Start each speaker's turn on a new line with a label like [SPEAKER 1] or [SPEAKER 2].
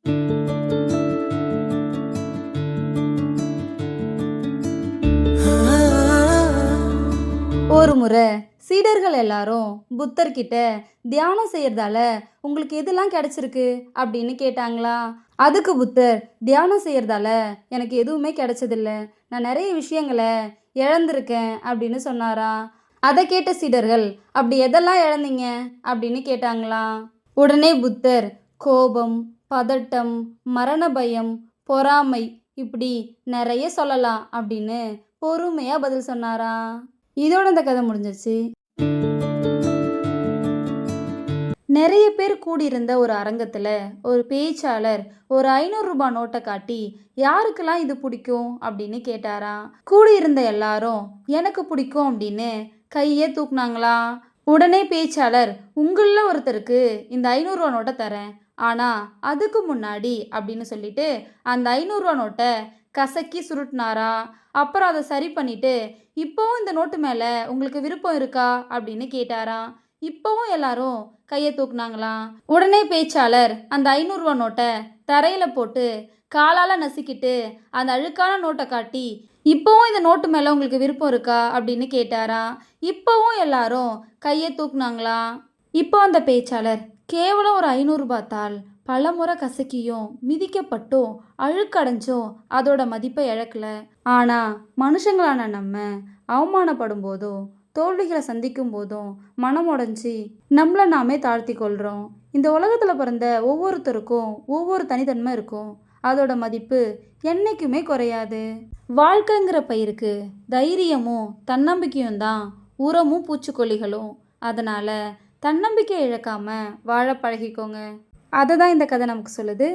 [SPEAKER 1] ஒரு முறை சீடர்கள் எல்லாரும் புத்தர்கிட்ட தியானம் செய்யறதால உங்களுக்கு எதெல்லாம் கிடைச்சிருக்கு அப்படின்னு கேட்டாங்களா. அதுக்கு புத்தர், தியானம் செய்யறதால எனக்கு எதுவுமே கிடைச்சதில்ல, நான் நிறைய விஷயங்களை இழந்திருக்கேன் அப்படின்னு சொன்னாராம். அதை கேட்ட சீடர்கள், அப்படி எதெல்லாம் இழந்தீங்க அப்படின்னு கேட்டாங்களாம். உடனே புத்தர், கோபம், பதட்டம், மரண பயம், பொறாமை, இப்படி நிறைய சொல்லலாம் அப்படின்னு பொறுமையா பதில் சொன்னாராம். இதோட இந்த கதை முடிஞ்சிருச்சு. நிறைய பேர் கூடியிருந்த ஒரு அரங்கத்துல ஒரு பேச்சாளர் ஒரு 500 நோட்டை காட்டி, யாருக்கெல்லாம் இது பிடிக்கும் அப்படின்னு கேட்டாராம். கூடியிருந்த எல்லாரும் எனக்கு பிடிக்கும் அப்படின்னு கையே தூக்குனாங்களாம். உடனே பேச்சாளர், உங்கள ஒருத்தருக்கு இந்த 500 நோட்டை தரேன், ஆனா அதுக்கு முன்னாடி அப்படின்னு சொல்லிட்டு அந்த 500 நோட்டை கசக்கி சுருட்டினாரா. அப்புறம் அதை சரி பண்ணிட்டு, இப்போவும் இந்த நோட்டு மேலே உங்களுக்கு விருப்பம் இருக்கா அப்படின்னு கேட்டாராம். இப்போவும் எல்லாரும் கையை தூக்குனாங்களாம். உடனே பேச்சாளர் அந்த 500 நோட்டை தரையில் போட்டு காலால் நசுக்கிட்டு அந்த அழுக்கான நோட்டை காட்டி, இப்போவும் இந்த நோட்டு மேலே உங்களுக்கு விருப்பம் இருக்கா அப்படின்னு கேட்டாராம். இப்போவும் எல்லாரும் கையை தூக்குனாங்களாம். இப்போ அந்த பேச்சாளர், கேவலம் ஒரு 500 தாள் பல முறை கசக்கியும் மிதிக்கப்பட்டும் அழுக்கடைஞ்சும் அதோட மதிப்பை இழக்கல. ஆனால் மனுஷங்களான நம்ம அவமானப்படும் போதும் தோல்விகளை சந்திக்கும் போதும் மனம் உடைஞ்சி நம்மளை நாமே தாழ்த்தி கொள்கிறோம். இந்த உலகத்தில் பிறந்த ஒவ்வொருத்தருக்கும் ஒவ்வொரு தனித்தன்மை இருக்கும். அதோட மதிப்பு என்றைக்குமே குறையாது. வாழ்க்கைங்கிற பயிருக்கு தைரியமும் தன்னம்பிக்கையும் தான் உரமும் பூச்சிக்கொல்லிகளும். அதனால் தன்னம்பிக்கை இழக்காமல் வாழ பழகிக்கோங்க. அதை தான் இந்த கதை நமக்கு சொல்லுது.